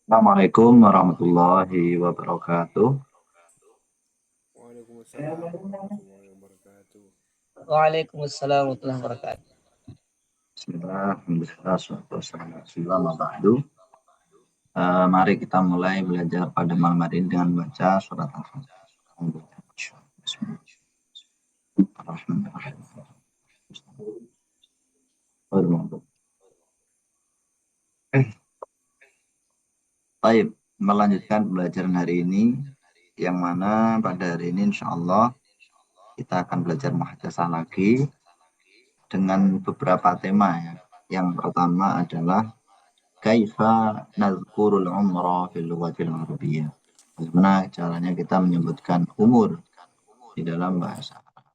Assalamualaikum warahmatullahi wabarakatuh. Waalaikumsalam warahmatullahi wabarakatuh. Waalaikumsalam warahmatullahi wabarakatuh. Bismillah, alhamdulillah, wassalatu wassalamu ala rasulillah, amma ba'du. Mari kita mulai belajar pada malam hari ini dengan baca surat Al-Fatihah. Bismillahirrahmanirrahim. Baik, melanjutkan pelajaran hari ini, yang mana pada hari ini insya Allah kita akan belajar muhadzatsah lagi dengan beberapa tema ya. Yang pertama adalah kaifa nazkurul umra fil lughatil arabiyyah. Bagaimana caranya kita menyebutkan umur di dalam bahasa Arab.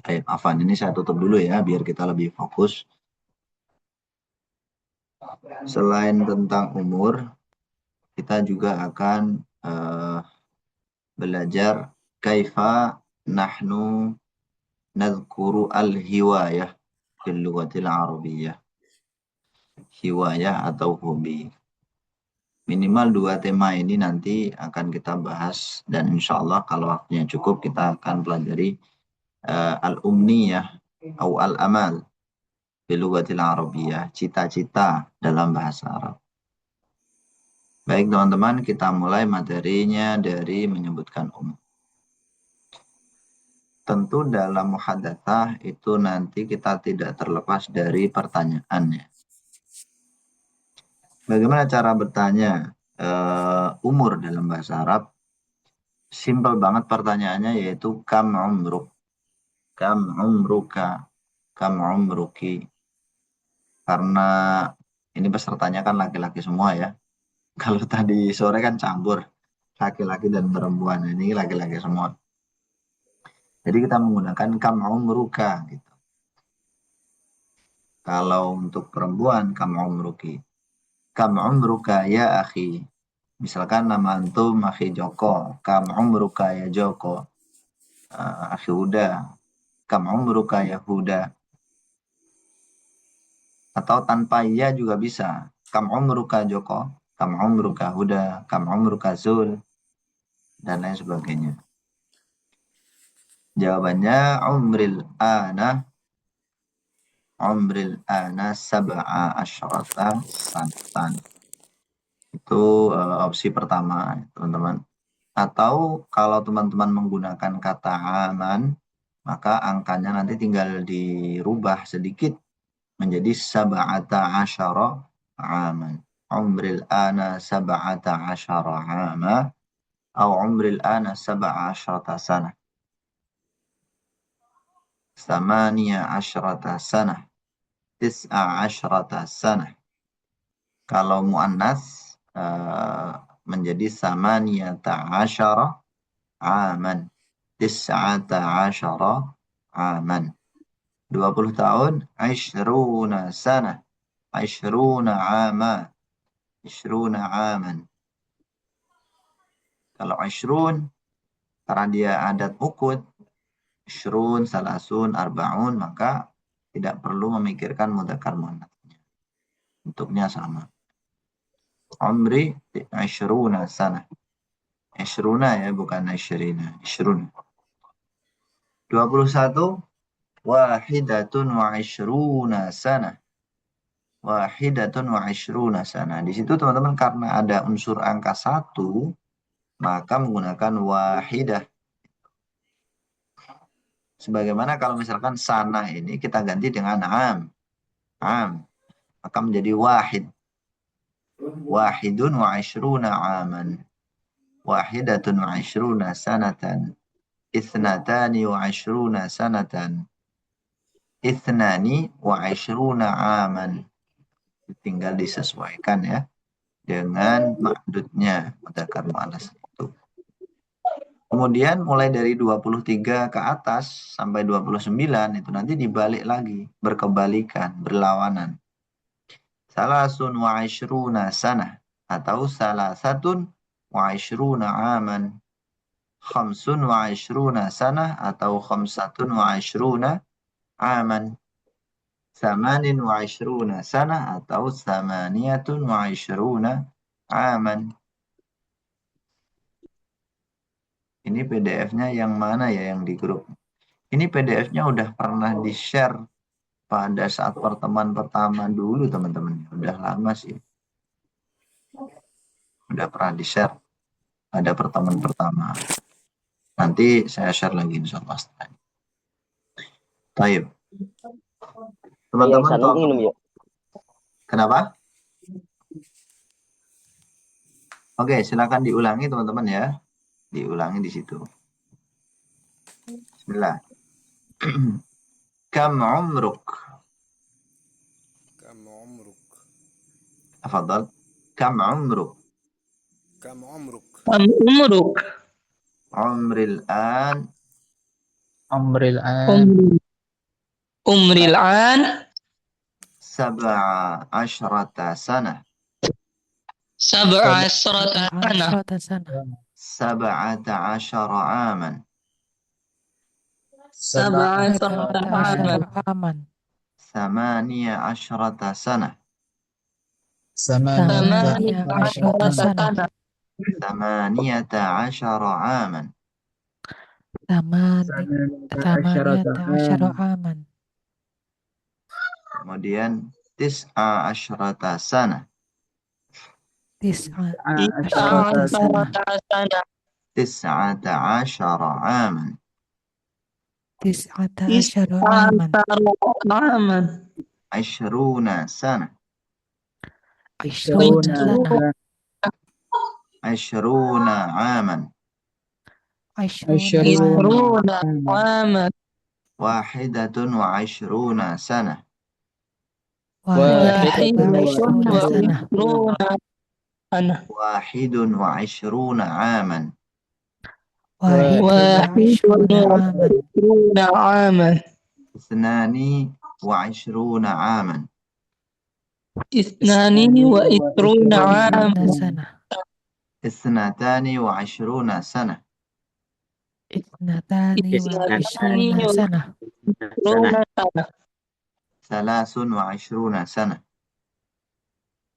Baik, Afan, ini saya tutup dulu ya biar kita lebih fokus. Selain tentang umur, kita juga akan belajar kaifa nahnu nadhkuru al-hiwayah fil lughatil arabiyyah. Hiwayah atau hobi. Minimal 2 tema ini nanti akan kita bahas, dan insya Allah kalau waktunya cukup kita akan pelajari al-umniyah atau al-amal bil lughatil arabiyyah, cita-cita dalam bahasa Arab. Baik teman-teman, kita mulai materinya dari menyebutkan umur. Tentu dalam muhadzatsah itu nanti kita tidak terlepas dari pertanyaannya. Bagaimana cara bertanya umur dalam bahasa Arab? Simpel banget pertanyaannya, yaitu kam umruk, kam umruka, kam umruki. Karena ini pesertanya kan laki-laki semua ya. Kalau tadi sore kan campur laki-laki dan perempuan, ini laki-laki semua. Jadi kita menggunakan kam umruka gitu. Kalau untuk perempuan kam umruki. Kam umruka ya akhi. Misalkan nama antum akhi Joko, kam umruka ya Joko. Akhi Huda, kam umruka ya Huda. Atau tanpa ya juga bisa. Kam umruka Joko, kam umruka Huda, kam umruka Zul, dan lain sebagainya. Jawabannya umril ana sab'a asyrata sanatan. Itu opsi pertama, teman-teman. Atau kalau teman-teman menggunakan kata aman, maka angkanya nanti tinggal dirubah sedikit menjadi sab'ata asyara aman. Umril ana sab'ata asyara ama atau umril ana sab'a asyrata sanah. Samaniya asyrata sanah. Tis'a asyrata sanah. Kalau muannas menjadi samaniyata asyara aman. Tis'ata asyara aman. 20 tahun, ishruna sana, ishruna ama, ishruna aman. Kalau ishrun, karena dia adat ukut, ishrun, salasun, arbaun, maka tidak perlu memikirkan mudzakkar muannats. Bentuknya sama. Umri, ishruna sana. Ishruna ya, bukan ishrina, ishrun. 21, wahidatun wa ishruna sana. Wahidatun wa ishruna sana. Di situ teman-teman karena ada unsur angka 1, maka menggunakan wahidah. Sebagaimana kalau misalkan sana ini kita ganti dengan am, maka menjadi wahid. Wahidun wa ishruna aman. Wahidatun wa ishruna sanatan. Ithnatani wa ishruna sanatan. Ithnani wa ishruna aman. Tinggal disesuaikan ya dengan ma'dudnya, mudzakkar muannats itu. Kemudian mulai dari 23 ke atas sampai 29 itu nanti dibalik lagi, berkebalikan, berlawanan. Salasun wa ishruna sanah atau salasatun wa ishruna aman. khamsun wa ishruna sanah atau khamsatun wa ishruna aman. Thamanin wa ishruna sanah atau thamaniyatun wa ishruna aman. Ini PDF-nya yang mana ya yang di grup? Ini PDF-nya udah pernah di-share pada saat pertemuan pertama dulu teman-teman. Udah lama sih. Udah pernah di-share pada pertemuan pertama. Nanti saya share lagi insya-Allah. Baik. Teman-teman Sanung minum yuk. Kenapa? Oke, silakan diulangi teman-teman ya. Diulangi di situ. Bismillah. Kam umruk? كم عمرك Tafadhal. Kam umruk? كم عمرك Kam umruk? Umril an Amril an Umril an 17 sanah. 17 sana. 17 aman. 17 aman. 18 sanah. Samaniyata 18 sana. 18 aman. 18 aman. Kemudian 19 sanah. 19 sana. 19 aman. 19 aman. 20 sanah. 20 20 aman. 20 aman. 21 sanah. 21 sana. 21 aman. 21 aman. 22 aman. 22 aman. 22 sanah. 22 sana. 23 sanah. 23 sana. 23 aman. 25 sanah. 25 sana.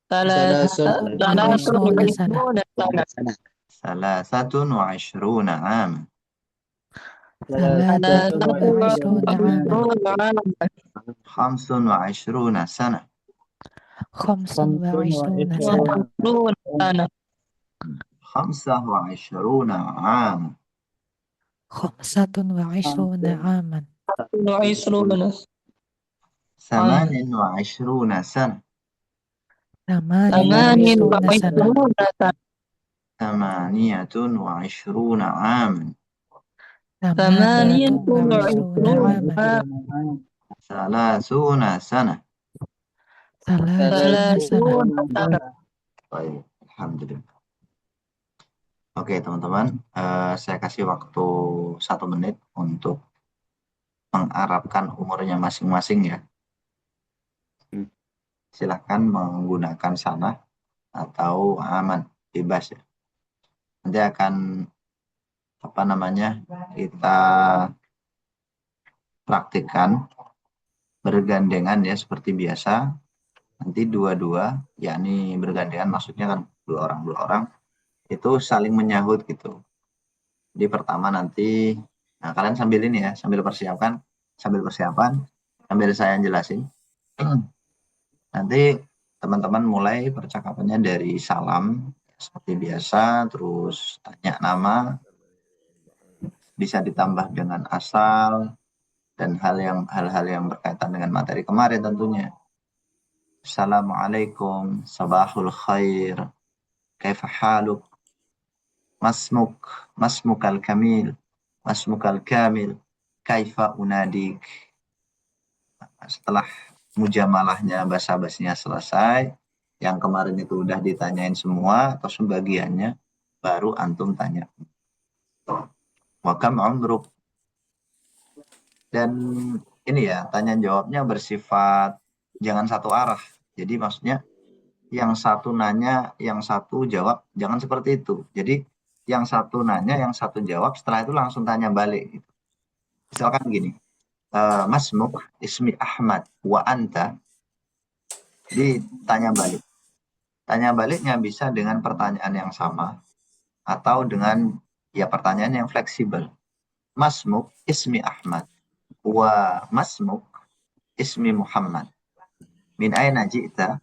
25 aman. 25 aman. 28 sanah. 28 sana. 28 aman. 28 30 sanah. 30 sana. Baik, alhamdulillah. Oke teman-teman, saya kasih waktu 1 menit untuk mengarabkan umurnya masing-masing ya. Silahkan menggunakan sanah atau aman, bebas ya. Nanti akan kita praktikkan bergandengan ya seperti biasa. Nanti dua-dua, yakni bergandengan maksudnya kan dua orang itu saling menyahut gitu. Jadi pertama nanti, nah kalian sambil ini ya, sambil persiapan, sambil saya jelasin. Nanti teman-teman mulai percakapannya dari salam seperti biasa, terus tanya nama, bisa ditambah dengan asal dan hal-hal yang berkaitan dengan materi kemarin tentunya. Assalamualaikum, sabahul khair, kaifa haluk, masmukal kamil, kaifa unadik. Setelah mujamalahnya, basa-basinya selesai, yang kemarin itu udah ditanyain semua atau sebagiannya, baru antum tanya. Wa kam umruk. Dan ini ya, tanya jawabnya bersifat jangan satu arah. Jadi maksudnya yang satu nanya, yang satu jawab, jangan seperti itu. Jadi yang satu nanya, yang satu jawab, setelah itu langsung tanya balik gitu. Misalkan gini, Masmuk ismi Ahmad wa anta, ditanya balik. Tanya baliknya bisa dengan pertanyaan yang sama atau dengan ya pertanyaan yang fleksibel. Masmuk ismi Ahmad wa masmuk ismi Muhammad. Min aina ji'ta?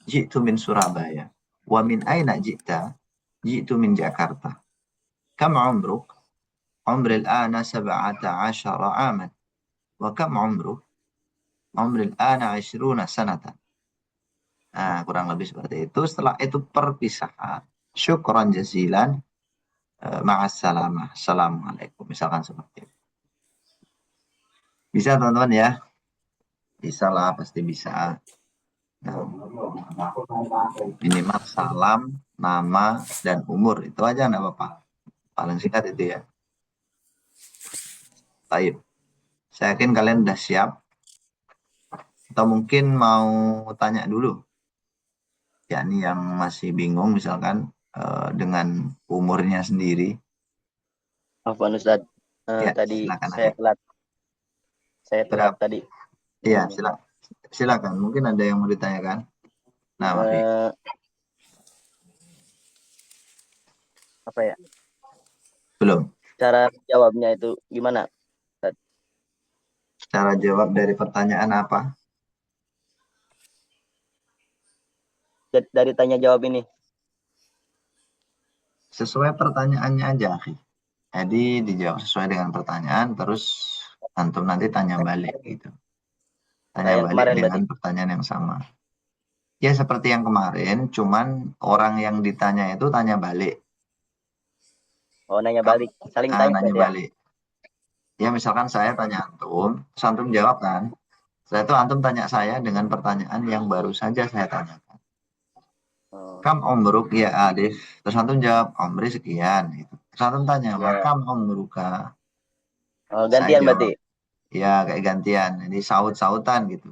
Ji'tu min Surabaya. Wa min aina ji'ta? Ji'tu min Jakarta. Kam umruk? Umri al-ana 17 aman. Wa kam umruk? Umri al-ana 20 sanatan. Nah, kurang lebih seperti itu. Setelah itu perpisahan. Syukran jazilan. Ma'assalamah. Assalamualaikum. Misalkan seperti itu. Bisa teman-teman ya? Bisa lah, pasti bisa. Nah, minimal salam, nama, dan umur. Itu aja nggak apa-apa. Paling singkat itu ya. Baik. Saya yakin kalian udah siap. Atau mungkin mau tanya dulu. Yakni yang masih bingung misalkan dengan umurnya sendiri. Afwan Ustaz. Ya, Tadi silakan. saya telat. Saya telat Berapa? tadi. Iya, silakan. Mungkin ada yang mau ditanyakan. Nah, Mafi. Apa ya? Belum. Cara jawabnya itu gimana? Cara jawab dari pertanyaan apa? Dari tanya jawab ini. Sesuai pertanyaannya aja, akhi. Jadi dijawab sesuai dengan pertanyaan, terus antum nanti tanya balik gitu. Tanya Yang balik kemarin dengan berarti. pertanyaan yang sama. Ya seperti yang kemarin, cuman orang yang ditanya itu tanya balik. Oh, nanya balik. Saling tanya Nanya berarti ya? balik. Ya misalkan saya tanya antum, terus antum jawab kan. Setelah itu antum tanya saya dengan pertanyaan yang baru saja saya tanyakan. Oh, Kam umruk ya Alif. Terus antum jawab, umri sekian. Gitu. Terus antum tanya, ya. makam umruka. Oh, Saya gantian jawab, berarti. ya kayak gantian. Jadi saut-sautan gitu.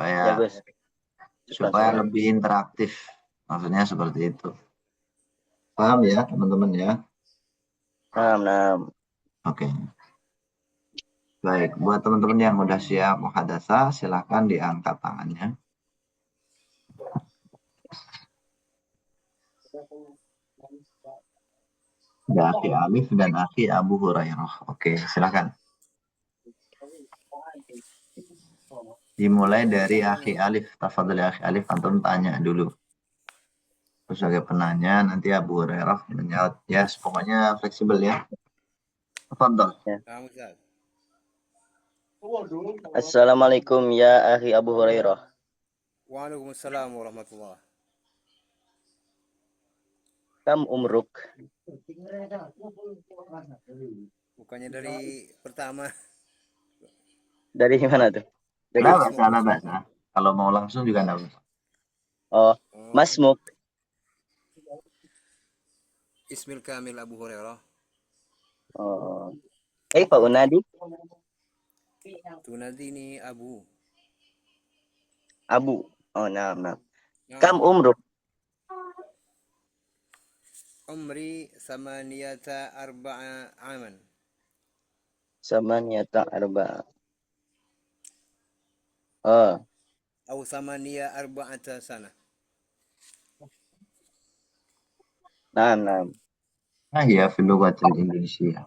Ya, Gus. Supaya lebih interaktif. Maksudnya seperti itu. Paham ya teman-teman ya? Nah. Oke. Baik, buat teman-teman yang udah siap muhadasah, silakan diangkat tangannya. Ada Akhi Alif dan Akhi Abu Hurairah. Oke, silakan. Dimulai dari Akhi Alif. Tafadhol Akhi Alif, antum tanya dulu. Terus sebagai penanya, nanti Abu Hurairah menjawab. Ya, pokoknya fleksibel ya. Tafadhol. Ya. Nah, Ustaz. Assalamualaikum ya akhi Abu Hurairah. Waalaikumsalam warahmatullah. Kam umruk? Bukannya dari pertama. Dari mana tuh? Dari Nah, bahasa. Kalau mau langsung juga enggak bisa. Oh, Masmuk. Ismil Kamil Abu Hurairah. Oh. Kaifa unadi? Tunadini Abu. Abu. Oh, nah. Nah, Kam umruk? Umri samaniyata arba'a aman. Samaniyata arba. Oh, Atau samaniya arba'ata sana. nah. Nah, ya, fil lughatil Indonesia.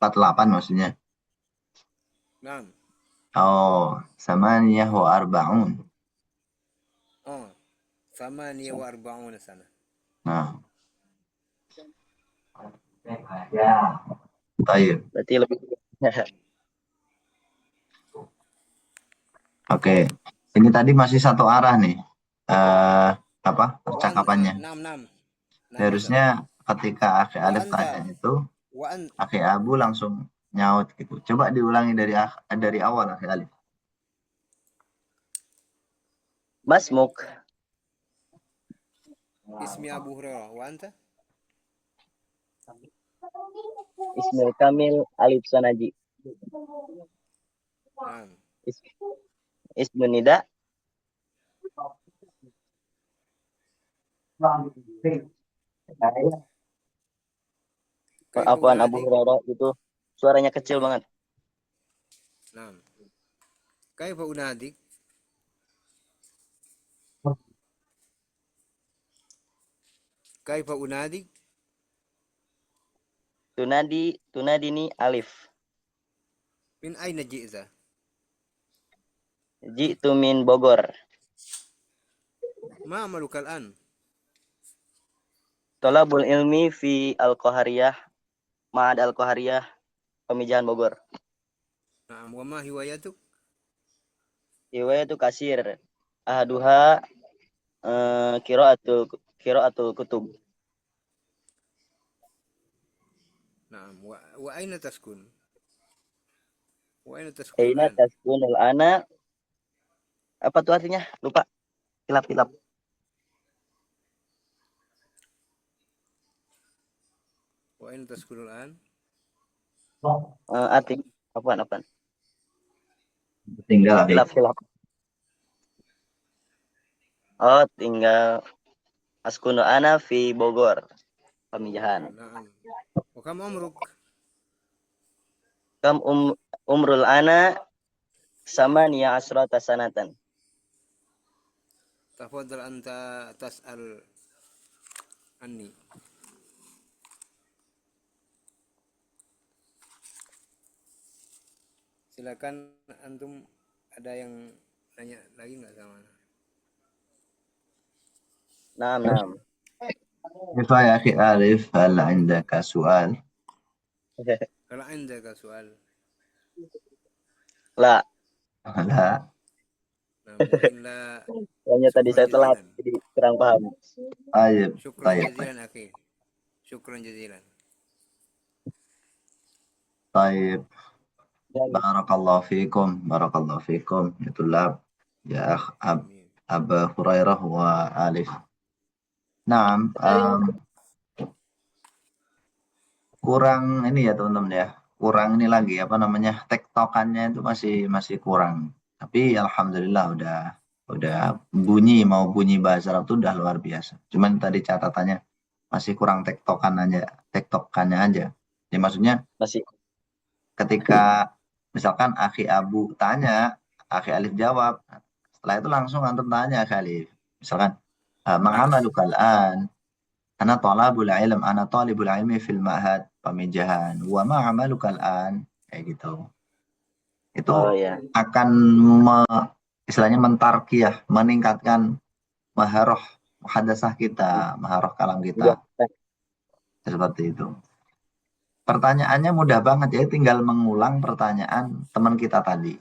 48 maksudnya. Nah. Oh, samaniyah wa arba'un. Oh, samaniya wa arba'una sana. Nah. Ya. Baik. Berarti lebih. Oke. Ini tadi masih satu arah nih. Percakapannya. Nam. Harusnya ketika Akhi Wa Alif anta. tanya itu, Wa an. Akhi Abu langsung nyaut gitu. Coba diulangi dari awal Akhi Alif. Masmuk. Ismi Abu Hurairah. Wa anta. Ismil Kamil Alif Sanaji. Nah. Ismun Nida. Kaifa Apaan Abu unadik? Hurairah itu suaranya kecil banget. Naam. Kaifa unadik? Kaifa unadik? Tunadi ini alif. Min aina ji'ta? Ji'tu min Bogor. Ma amaluka al-an? Tolabul ilmi fi Al-Qahariyah, Ma'ad Al-Qahariyah, Pamijahan Bogor. Naam, wa ma hiwayatuk? Riwayat itu kasir. Ahaduha qiraatul kutub. Naam, wa aina taskun? Wa aina taskun Aina al-an? taskunul ana. Apa tuh artinya? Lupa. Hilap. Wa aina taskun al-an? Arti apaan? Tinggal Afif. Hilap. Oh, tinggal askunu ana fi Bogor, Pamijahan. Naam. Wa kam umruk? Kam umrul ana sama niya asrata sanatan. Tafadhal anta tas'al anni. Silakan antum, ada yang nanya lagi nggak sama? Naam. كيف يا أخي آلف هل عندك سؤال؟ Kalau عندك soal, La, لا. nah mungkin la. hanya tadi saya telat Jazilan. jadi kurang paham. طيب Syukran طيب jazilan akhi. Syukran jazilan. طيب Dan بارك الله فيكم يا طلاب يا أخ Amin. أبا هريرة وآلف. نعم kurang ini ya teman-teman ya, kurang ini lagi apa namanya, tektokannya itu masih kurang, tapi alhamdulillah udah mau bunyi bahasa Arab itu udah luar biasa, cuman tadi catatannya masih kurang tektokannya aja. Ya maksudnya masih ketika misalkan Akhi Abu tanya, Akhi Alif jawab, setelah itu langsung antum tanya Akhi Alif, misalkan ma'amaluka al'an, ana talibul ilmi fil ma'had Pamijahan, wa ma amaluka al'an, kayak gitu. Itu ya. akan istilahnya mentarkiyah, meningkatkan maharoh muhadasah kita, maharoh kalam kita, seperti itu. Pertanyaannya mudah banget ya, tinggal mengulang pertanyaan teman kita tadi.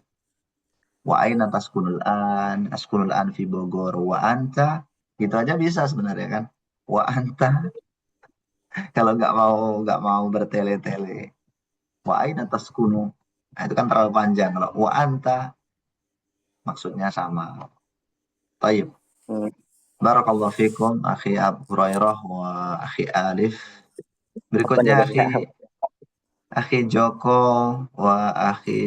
Wa aina taskunul an, askunul an fi Bogor, wa anta, gitu aja bisa sebenarnya kan. Wa anta, kalau nggak mau bertele-tele. Wa aina taskunu, nah, itu kan terlalu panjang. Kalau wa anta maksudnya sama. Taib. Hmm. Barakallahu fikum akhi Abu Hurairah wa akhi Alif. Berikutnya Apa nih, akhi Joko wa akhi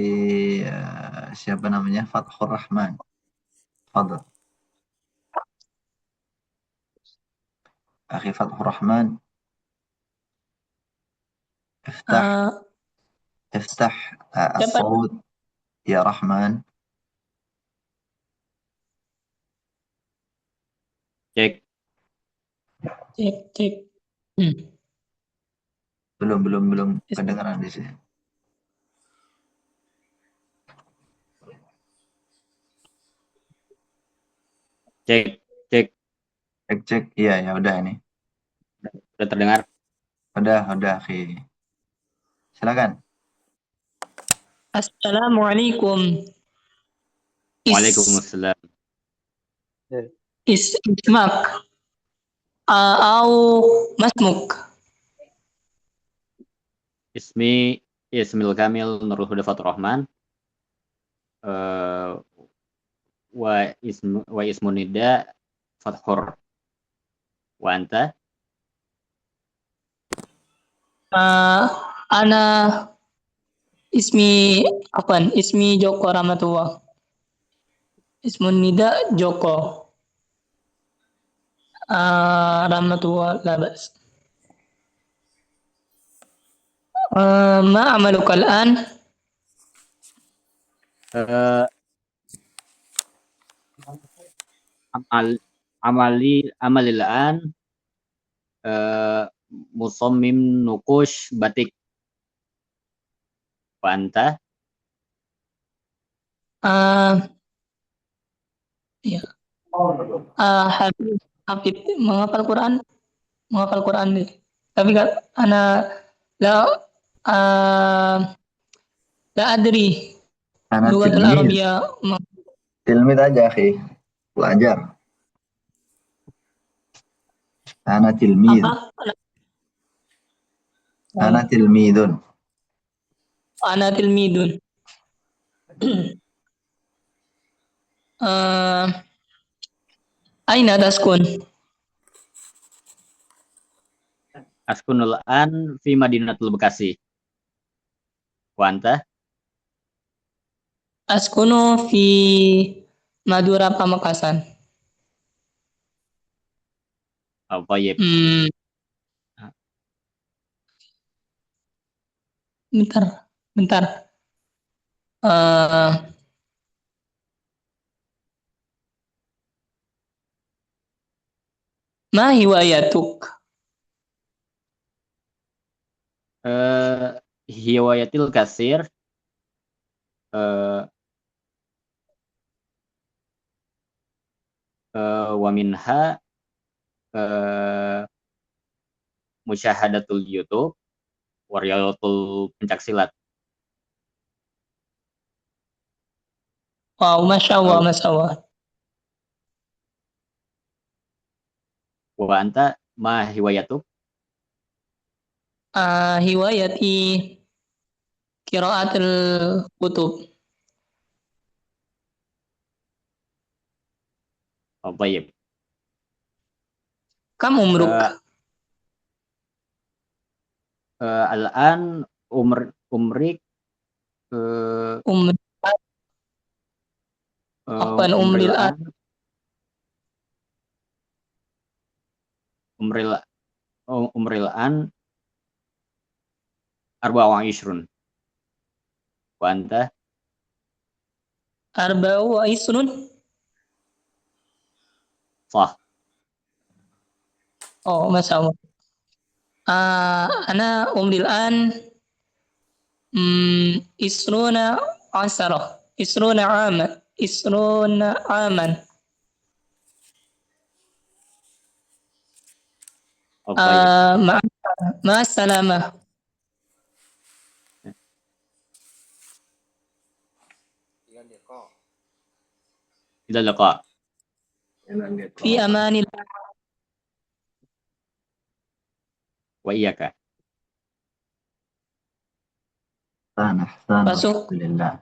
siapa namanya? Fathur Rahman. Fadl. Akhi Fathur Rahman. افتح الصوت يا رحمن. Cek. Belum kedengaran di sini. Cek. Cek. Iya, ya udah ini. Udah terdengar? Udah, akhi. Silakan. Assalamualaikum. Waalaikumsalam. Ismak au masmuk. Ismil Kamil Nurul Huda Fatur Rahman. Wa ismun nida Fathur. Wa anta? Ana ismi Joko Rahmatullah. Ismun nida Joko. Rahmatullah labas. Ma amaluka al-an? Eh, amal amalil an musammim nukush batik. Wa anta? Ya. Habib menghafal Quran nih. Tapi kan la uh, la adri Ana lughatul tilmiz. Arabiyah. Tilmiz aja, akhi. Pelajar. Ana tilmiz. Apa? Ana tilmidun. Ana tilmidun. Aina taskun? Askunul an fi Madinatul Bekasi. Wa anta? Askunu fi Madura Pamekasan. Tayyib. Bentar. Ma hiwayatuk? Hiwayatil kasir wa minha musyahadatul YouTube wa riyadatul pencaksilat. Wow, Masya Allah. Wa anta ma hiwayatuk? Hiwayati qiraatul kutub. Tayyib. Kam umruk? Al-an umrik Apaan umril an? umril an arba'u ishrun. Wa anta? Arba'u isrun? Sah. Oh, Masya Allah. Ana umril an isruna asarah. Isruna aman. Ma'assalamah. Ila liqa. Fi amanillah. Wa iyyaka. Masuk. Alhamdulillah.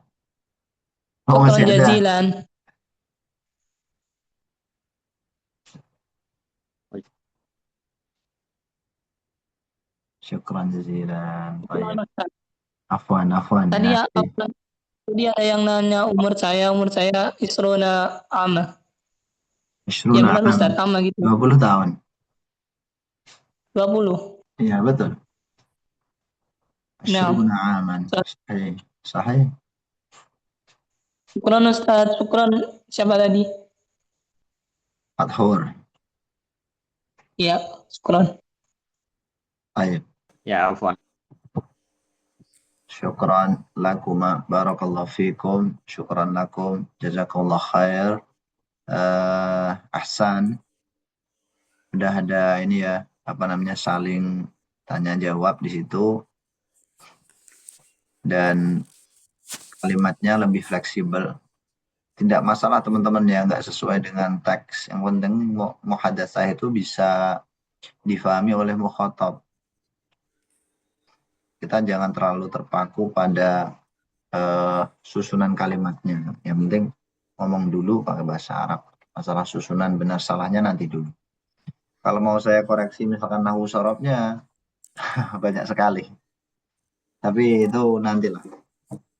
Syukran jazilan. Syukran jazilan. Afwan. Tadi ada yang nanya umur saya isruna ama. Isruna Ya benar Ustaz, ama gitu. 20 tahun. 20. Iya, betul. Isruna aman. Sahih. Syukran Ustaz, syukran. Siapa tadi? Fathur. Ya, syukran. Baik. Ya, afwan. Syukran lakuma. Barakallahu fikum. Syukran lakum. Jazakallah khair. Ahsan. Udah ada ini ya, saling tanya jawab di situ. Dan kalimatnya lebih fleksibel. Tidak masalah teman-teman yang nggak sesuai dengan teks. Yang penting muhadatsah itu bisa difahami oleh mukhatab. Kita jangan terlalu terpaku pada susunan kalimatnya. Yang penting ngomong dulu pakai bahasa Arab. Masalah susunan benar salahnya nanti dulu. Kalau mau saya koreksi misalkan nahwu sorobnya banyak sekali. Tapi itu nantilah.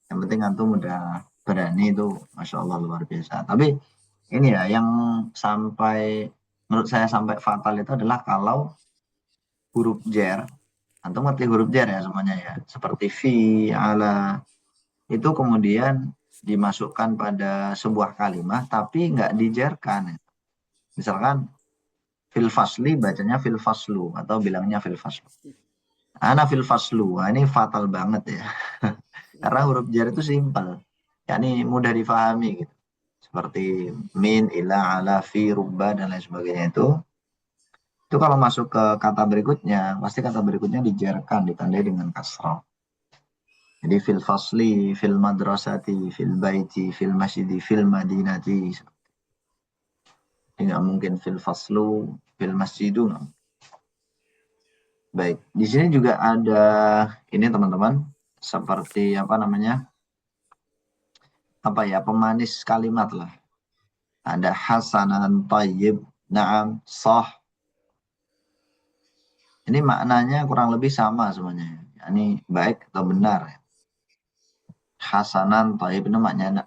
Yang penting antum udah berani itu, Masya Allah luar biasa. Tapi ini ya, yang sampai menurut saya sampai fatal itu adalah kalau huruf jar, antum ngerti huruf jar ya semuanya ya, seperti fi, ala, itu kemudian dimasukkan pada sebuah kalimat tapi nggak dijarkan. Misalkan fil fasli bacanya fil faslu atau bilangnya fil faslu. Ana fil faslu, nah, ini fatal banget ya. Karena huruf jar itu simpel, yakni mudah difahami gitu. Seperti min, ila, ala, fi, rubba, dan lain sebagainya itu kalau masuk ke kata berikutnya, pasti kata berikutnya dijarkan, ditandai dengan kasrah. Jadi fil fasli, fil madrasati, fil baiti, fil masjidi, fil madinati. Tidak mungkin fil faslu, fil masjidu. Baik, di sini juga ada ini teman-teman, seperti apa namanya? Apa ya, pemanis kalimat lah. Ada hasanan, tayyib, na'am, sah. Ini maknanya kurang lebih sama semuanya. Ini baik atau benar. Hasanan, tayyib itu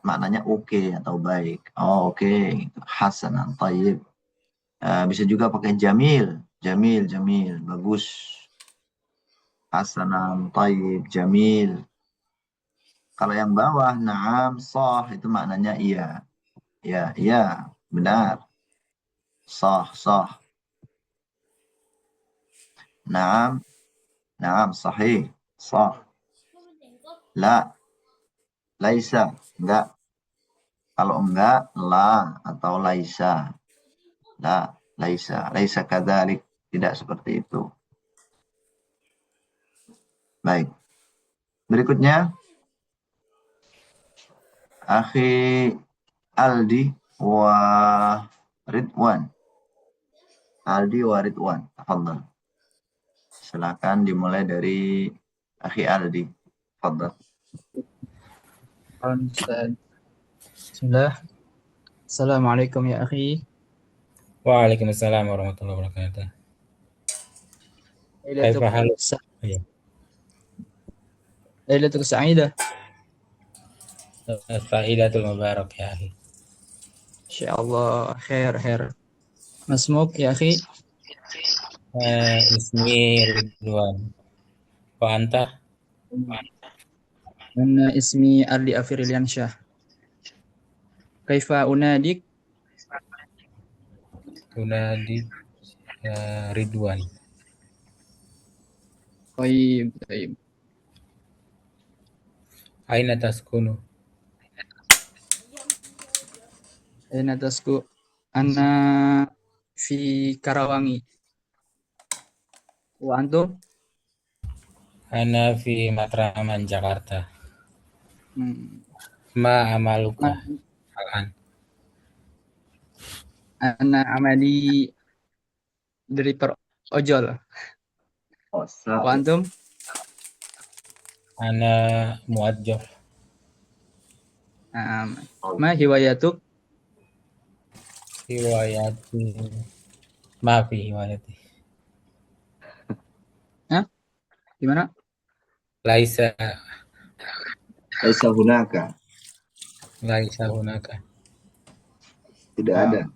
maknanya oke atau baik. Oh, oke. Hasanan, tayyib. Bisa juga pakai jamil. Jamil, jamil. Bagus. Hasanan, tayyib, jamil. Kalau yang bawah, na'am, sah. Itu maknanya iya. Ya, iya. Benar. Sah, sah. Naam, naam, sahih, sah. La, laisa, enggak. Kalau enggak, la atau laisa. La, laisa, laisa kadzalik, tidak seperti itu. Baik. Berikutnya, Akhi Aldi wa Ridwan. Aldi wa Ridwan, tafadhal. Silakan dimulai dari Akhi Aldi. Tafadhal. Bismillah. Assalamualaikum ya akhi. Waalaikumsalam warahmatullahi wabarakatuh. Kaifa haluk? Iya. Lailatul Sa'idah. Fa'idatul mubarak ya akhi. Insyaallah khair. Masmuk ya akhi. Ismi Ridwan. Wa anta? Ana ismi Ardi Afiriliansyah. Kaifa unadik? Unadi Ridwan. Baik. Aina taskunu? Aina tasku? Ana fi Karawangi. Wa antum? Ana fi Matraman, Jakarta. Ma amaluka al-an? Ana amali driver ojol. Wa antum? Ana muadjaf. Ma hiwayatuk? Hiwayati. Ma fi hiwayati. Gimana? Laisa hunaka. Laisa hunaka. Tidak ada.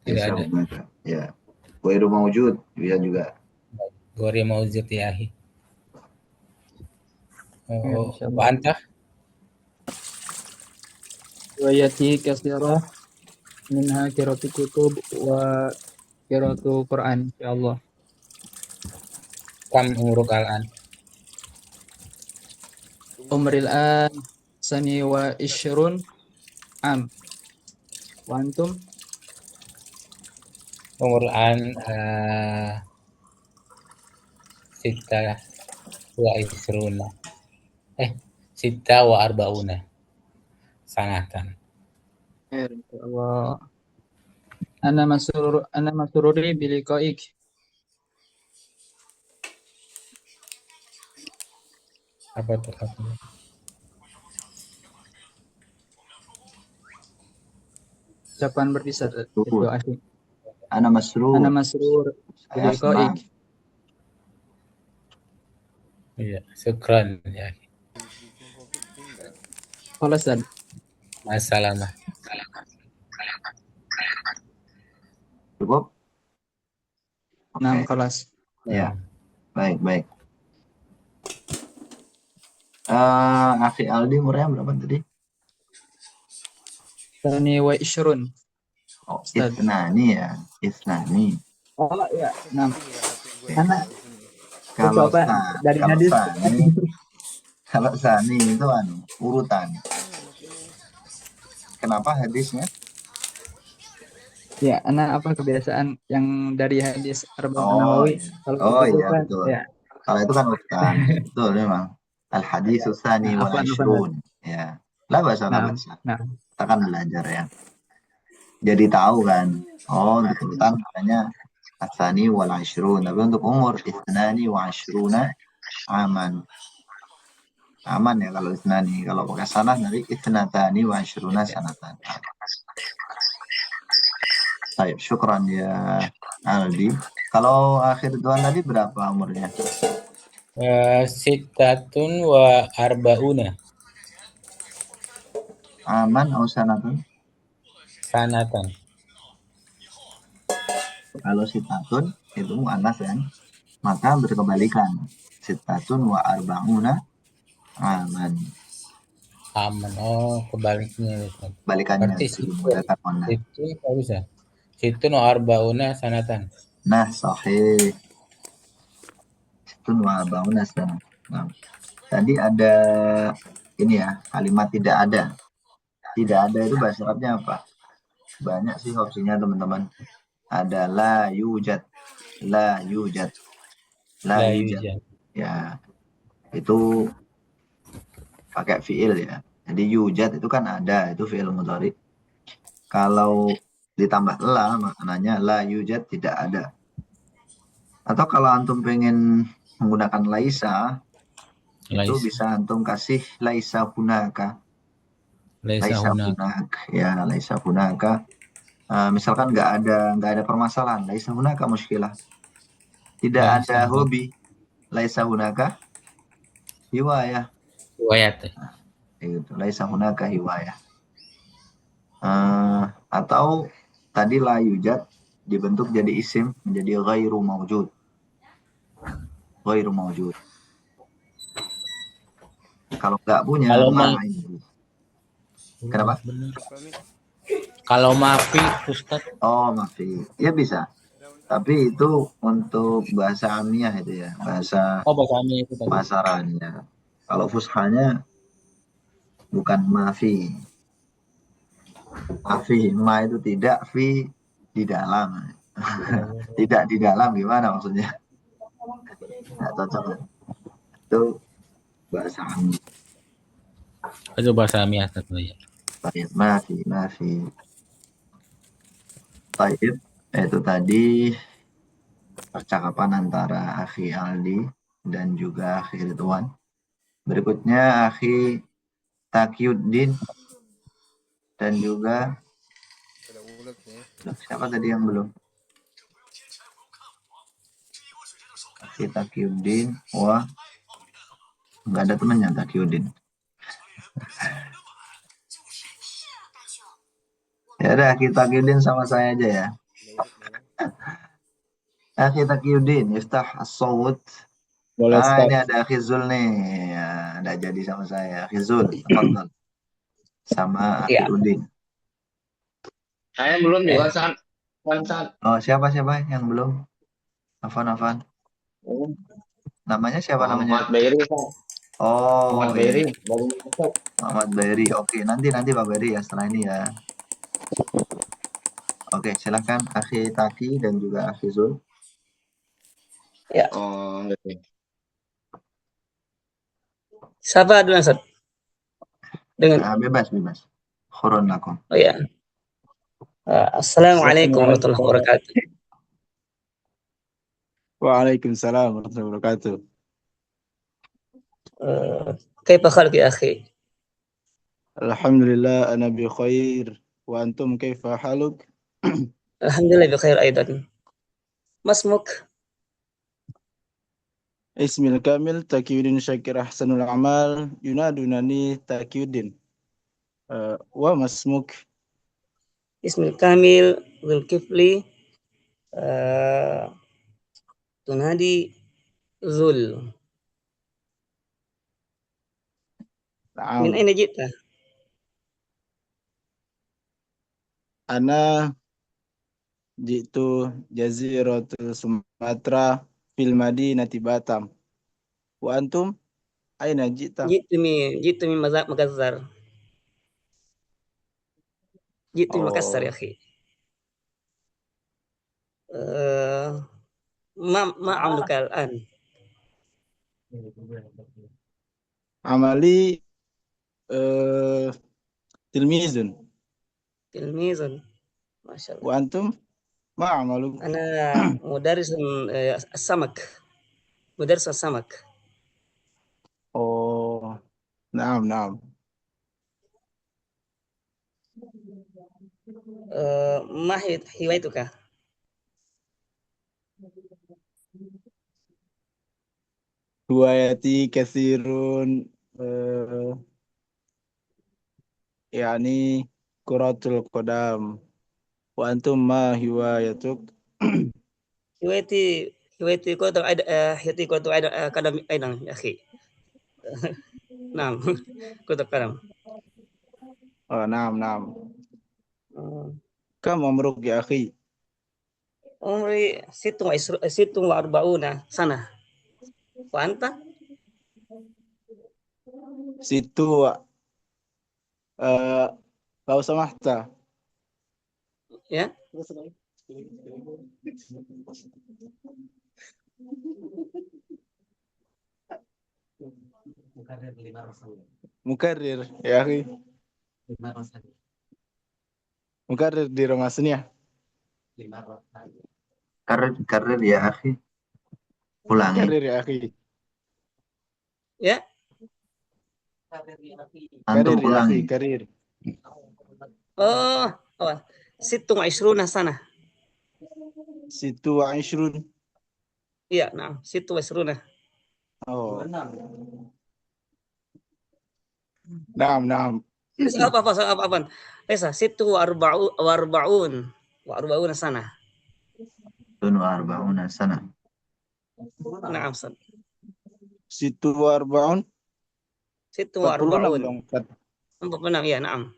Tidak ada. Hunaka. Ya. Ghairu maujud, bisa juga. Ghairu maujud ya akhi. Wa anta? Riwayati katsirah minha qira'atu kutub wa qira'atu Quran insyaallah. Kam umruk al-an? Umril an sani wa ishrun am. Wa antum? Umur an sita wa isruna. Sita wa arbauna. Sanatan. Insyaallah. Ana masruri biliqaik. Apa tuh katanya? Ucapan berpisah itu akhir. Ana masrur. Ana masrur biliqaik. Iya, syukran ya. Khalasan. Masalamah. Cukup? Naam, kelas. Ya, baik. Akhi Aldi umurnya berapa tadi? Tsani wa ishrun. Oh, Ustaz. Isnani ya, Isnani. Oh ya, naam. Oke. Anak Kalau coba dari hadis. kalau Sani itu urutan. Kenapa hadisnya? Ya, anak apa kebiasaan yang dari hadis Arba'un Oh, Nawawi? iya. Kalau Oh itu iya kan, betul. ya. Kalau itu kan urutan. Betul memang. Al-hadis tsani Nah, wal afwan. ishrun. Ya. La basa. Nah, Kita kan belajar ya. Jadi tahu kan. Oh, untuk urutan namanya tsani wal ishrun. Tapi untuk umur isnani wa ishruna aman. Aman ya kalau isnani. Kalau pakai sanah nanti isnatani wa ishruna sanatan. Baik, syukran ya Aldi. Kalau akhir Ridwan tadi berapa umurnya? Sittatun wa arbauna Aman atau sanatun? sanatan. Kalau sitatun itu muannas kan? Maka berkebalikan. Sitatun wa arba'una aman. Aman. Oh, kebaliknya. Balikannya Berarti menggunakan muannas. itu nggak bisa. Situn wa arbauna sanatan. Nah, sahih. Situn wa arba'una sanatan. Nah, tadi ada ini ya, kalimat tidak ada. Tidak ada itu bahasa Arabnya apa? Banyak sih opsinya teman-teman. Ada la yujad. La yujad. La La yujad. yujad. Ya, itu pakai fiil ya. Jadi yujad itu kan ada, itu fiil mudhari. Kalau ditambah la maknanya la yujad tidak ada. Atau kalau antum pengen menggunakan laisa, itu bisa antum kasih laisa hunaka. Laisa hunaka. Ya, laisa hunaka. Misalkan nggak ada permasalahan, laisa hunaka muskilah. Tidak ada hobi, laisa hunaka hiwayah. Riwayat. Gitu. Laisa hunaka hiwayah. Atau tadi la yujad dibentuk jadi isim menjadi ghairu mawjud. Ghairu mawjud. Kalau nggak punya kenapa? Kalau maafi Ustaz. Oh, maafi. Ya bisa. Tapi itu untuk bahasa amiyah itu ya, bahasa amiyah itu tadi. pasarannya. Kalau fushanya bukan maafi. Maafi, ma itu tidak, fi di dalam. Tidak di dalam gimana maksudnya? Nggak cocok kan? Itu bahasa amiyah. Itu bahasa amiyah tentunya. Baik, maafi. Baik, itu tadi percakapan antara Akhi Aldi dan juga Akhi Ridwan. Berikutnya Akhi Taqiyuddin dan juga siapa tadi yang belum? Akhi Taqiyuddin. Wah, nggak ada temannya Taqiyuddin. Ya udah, Akhi Taqiyuddin sama saya aja ya. Akhi Taqiyuddin, iftah as-sawt. Ini ada Akhi Zul nih. Ya, udah jadi sama saya. Akhi Zul, tafadhal. Sama Akhi Udin. Saya belum juga, San. Oh, siapa yang belum? Afan. Namanya siapa namanya? Muhammad Bairi, San. Oh, Muhammad iya. Bairi. Muhammad Bairi. Oke, nanti Pak Bairi ya setelah ini ya. Oke, silahkan Akhi Taki dan juga Akhi Zul. Ya. Oh, gitu. Siapa duluan, Ustaz? Bebas. Khurun lakum. Oh ya. Assalamualaikum warahmatullahi wabarakatuh. Waalaikumsalam warahmatullahi wabarakatuh. كيف حالك يا أخي؟ الحمد لله أنا بخير وأنتم كيف حالك؟ الحمد لله بخير أيضا. ما اسمك؟ اسمي الكامل تقيuddin Syakir Ahsanul Amal ينادونني تقيuddin. وما اسمك؟ اسمي الكامل ذو الكفلي tunadi zul. Min نعم aina jita? أنا جئت جزيرة سماترا في المدينة باتام وأنتم أين جئت؟ Jitu min Makassar. Jitu min Makassar ya أو akhi. ما عملك الآن؟ عملي تلميذ تلميذ ما شاء الله. وأنتم ما عملك؟ أنا مدرس السمك، مدرس السمك. أوه نعم نعم ما هوايتك؟ هوايتي كثير يعني كرة القدم وأنتم ما هوايتك؟ هوايتي كرة القدم أيضا يا أخي. نعم كرة القدم. نعم نعم كم عمرك يا أخي؟ عمري 46 سنة. وأنت؟ Situ لو سمحت Ya, مكرر يا أخي مكرر di rumah sini ya Karir ya akhi. Ulangi. كرر يا أخي ya. Antum كرر يا أخي ulangi. كرر Oh, 26 سنة. 26 Iya, nah, 26. oh نعم نعم Apa? Esa, 46 sana. 42 sana. Naam, Ustaz. 46 46 46. dong 46, iya, naam.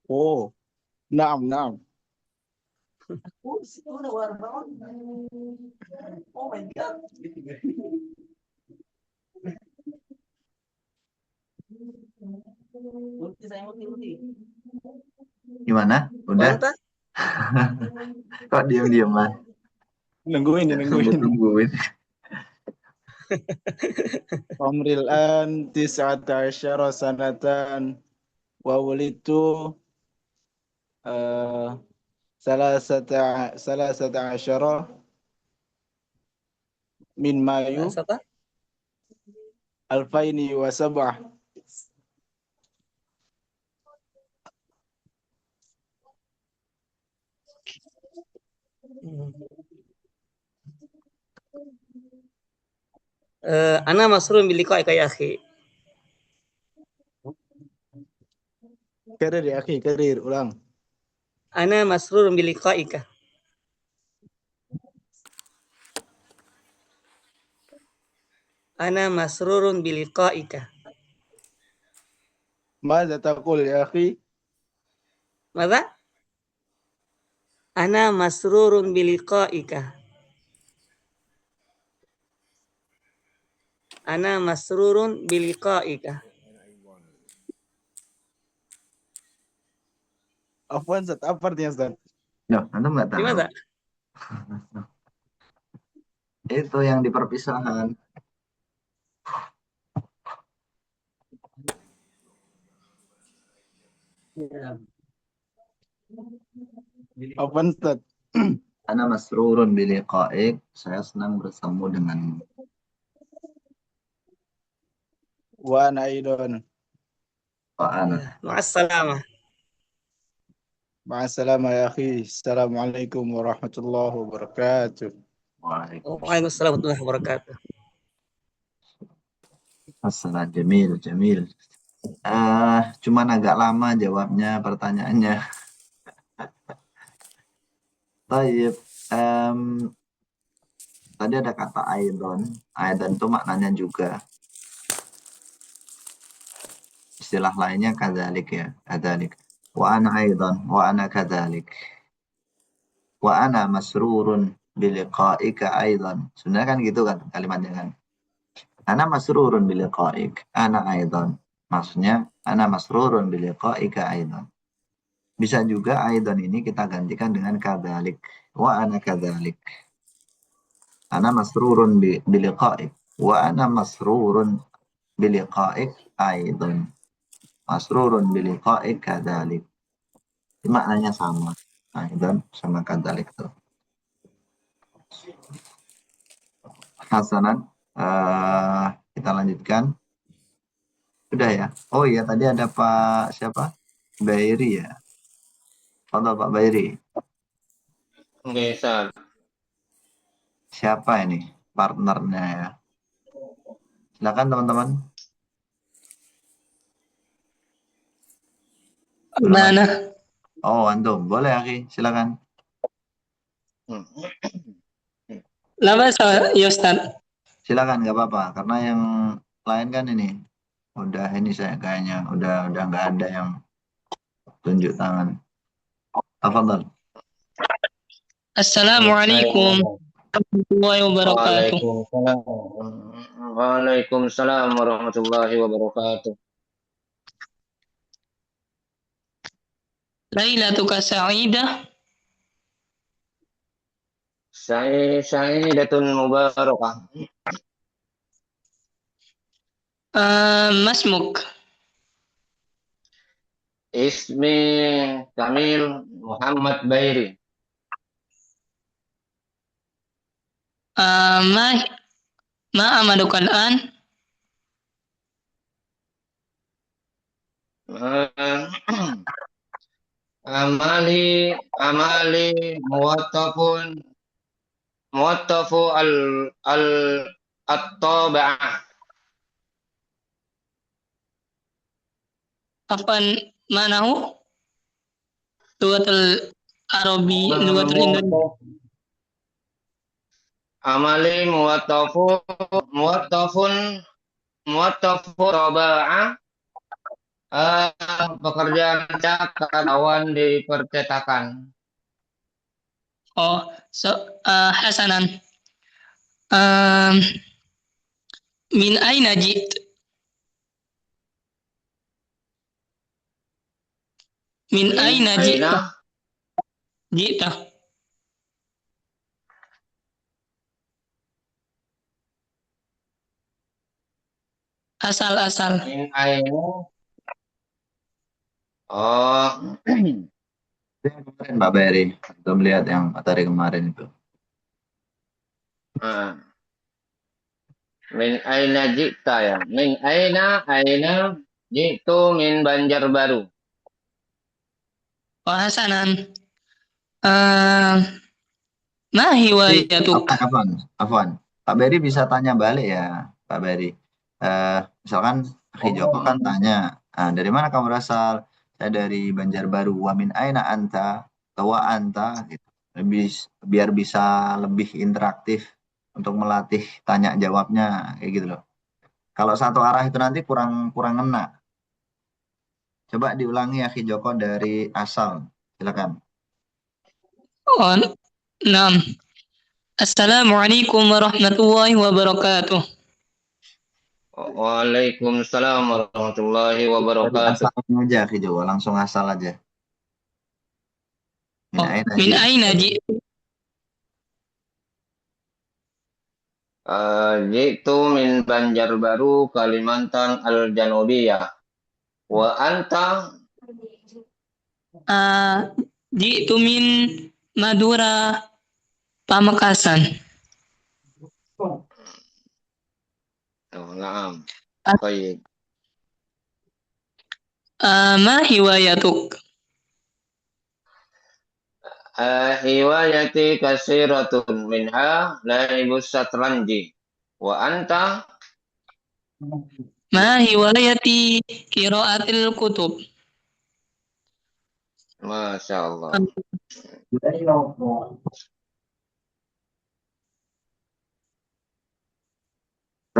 oh نعم نعم Gimana? Udah? Wanta? Kok diam-diam mas? nungguin Tungguin. عمري الآن 19 سنة وولدت ثلاثة عشر من مايو Sata? 2007 Ana masrur biliqa'ika ya akhi. كرر يا أخي كرر ulang Ana masrur biliqa'ika. Ana masrurun biliqa'ika. ماذا تقول يا أخي Mada? Ana masrurun biliqa'ika. Ana masrurun biliqa'ika. Afwan Zat, apa artinya Zat? Loh, antum nggak tahu? Gimana? Itu yang di perpisahan. Afwan Zat. Ana masrurun biliqa'ik. Saya senang bertemu denganmu. Wa ana aidon. Wa ana. Ma'assalamah. Ma'assalamah ya akhi. Assalamualaikum warahmatullahi wabarakatuh. Waalaikumsalam warahmatullahi wabarakatuh. Assalam, jamil. Cuman agak lama jawabnya pertanyaannya. Baik, Tadi ada kata aidon. Aidon itu maknanya juga. Istilah lainnya kadzalik ya, kadzalik. Wa ana aidon, wa ana kadzalik. Wa ana masrurun biliqa'ika aidon. Sebenarnya kan gitu kan kalimatnya kan. Ana masrurun biliqa'ik, ana aidon. Maksudnya ana masrurun biliqa'ika aidon. Bisa juga aidon ini kita gantikan dengan kadzalik. Wa ana kadzalik. Ana masrurun biliqa'ik. Wa ana masrurun biliqa'ik aidon. Masrurun biliqa'ik kadzalik. Maknanya sama. Aidon sama kadzalik tuh. Hasanan, kita lanjutkan. Sudah ya. Oh iya, tadi ada Pak siapa? Bairi ya. Contoh Pak Bairi. Oke, Ustaz. Siapa ini partnernya ya? Silakan teman-teman. Mana? Oh, antum. Boleh, Aki. Silakan. Lama ya Ustaz. Silakan, nggak apa-apa. Karena yang lain kan ini udah ini saya kayaknya udah nggak ada yang tunjuk tangan. Tafadhal. Assalamualaikum warahmatullahi wabarakatuh. Waalaikumsalam. Waalaikumsalam warahmatullahi wabarakatuh. Lailatuka sa'idah. Sa'idatun mubarakah. Masmuk. Ismi Kamil Muhammad Bairi. Ma amaluka al-an? Amali muwattafu at-taba'ah. Afan manahu? Lugatul Arabi, lugatul Indonesia. Amali muwattafu taba'ah. Pekerjaan karyawan di percetakan. Oh, Hasanan. Min aina jit? Min aina jita? Jita. Asal. Min aina. Oh. Kemarin Mbak Beri, belum lihat yang materi kemarin itu. Min aina jita ya. Min aina jitu min Banjarbaru. Oh, Hasanan. Ma hiwayatuk? Afwan. Pak Beri bisa tanya balik ya, Pak Beri. Misalkan Akhi Joko kan tanya, dari mana kamu berasal? Saya dari Banjarbaru. Wa min aina anta? Wa anta? Gitu. Biar bisa lebih interaktif untuk melatih tanya jawabnya kayak gitu loh. Kalau satu arah itu nanti kurang ngena. Coba diulangi Akhi Joko dari asal. Silakan. Oh, 6. Assalamualaikum warahmatullahi wabarakatuh. Waalaikumsalam warahmatullahi wabarakatuh. Asalnya aja Akhi Joko, langsung asal aja. Min aina jitu? Jitu min Banjarbaru, Kalimantan Al-Janubiyah. Wa anta? Jitu min Madura, Pamekasan. Naam. Baik. Ma hiwayatuk? Hiwayati kasiratun minha laibus satranji. Wa anta? Ma hiwayati qiraatil kutub? Masya Allah.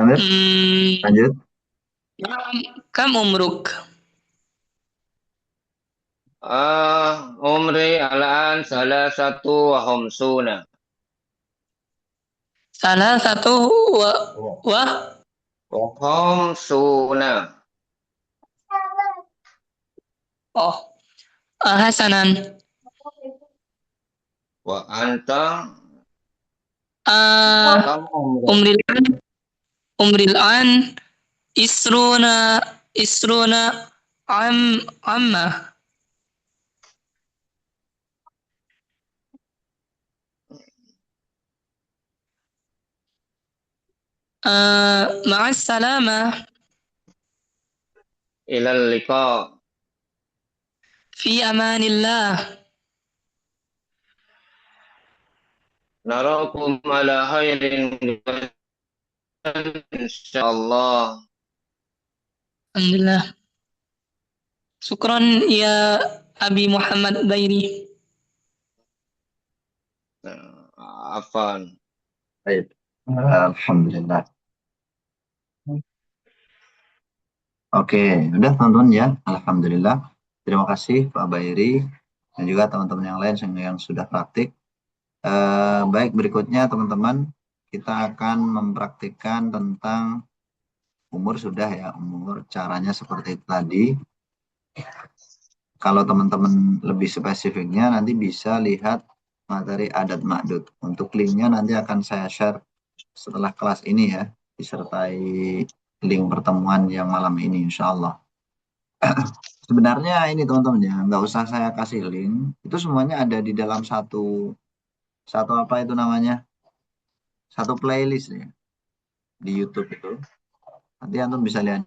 Amir, lanjut. Kam umruk? Umri alaan salah satu wa khamsuna. Salah satu wa Wa khamsuna. oh hasanan. Wa anta Ah kam umruk. umril an isruna amma. Ma'as salamah. Ilal liqa. Fi amanillah. Narakum ala khairin insyaallah. Alhamdulillah. Syukran ya Abi Muhammad Dairi. Afan. Baik. Alhamdulillah. Oke, udah teman-teman ya. Alhamdulillah. Terima kasih Pak Bairi dan juga teman-teman yang lain yang sudah praktik. Baik, berikutnya teman-teman, kita akan mempraktikkan tentang umur sudah ya, umur caranya seperti tadi. Kalau teman-teman lebih spesifiknya nanti bisa lihat materi adat ma'dud. Untuk linknya nanti akan saya share setelah kelas ini ya, disertai link pertemuan yang malam ini insya Allah. Sebenarnya ini teman-teman ya, nggak usah saya kasih link, itu semuanya ada di dalam satu apa itu namanya, satu playlist ya di YouTube itu. Nanti antum bisa lihat.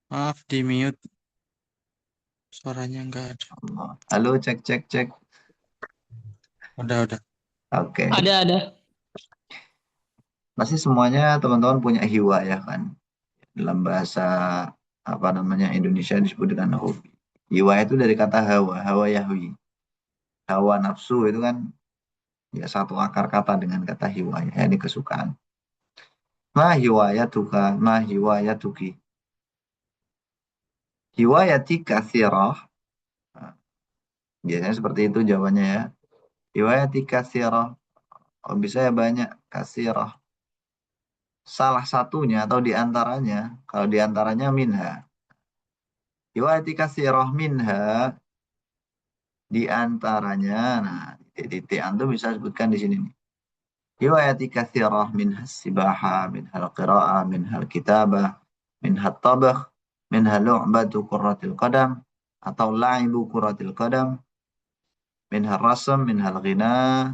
Maaf di mute. Suaranya nggak ada. Halo, cek. Udah. Oke. Ada. Pasti semuanya teman-teman punya hiwa ya kan. Dalam bahasa apa namanya Indonesia disebut dengan hobi. Hiwa itu dari kata hawa yahwi. Hawa nafsu itu kan ya satu akar kata dengan kata hiwa ya, ini kesukaan. Ma hiwayatuka, ma hiwayatuki. Hiwayati katsirah. Biasanya seperti itu jawabannya ya. Hiwayati katsirah. Oh, bisa ya banyak, katsirah. Salah satunya atau diantaranya, kalau diantaranya minha. Hiwayati katsirah minha, diantaranya, nah titik antum bisa sebutkan di sini nih. Hiwayati katsirah minha sibaha, minha al-qira'ah, minha al-kitabah, minha at-tabakh, minha lu'batu qurratil qadam, atau la'ibu qurratil qadam, minha rasam, minha al-ghina.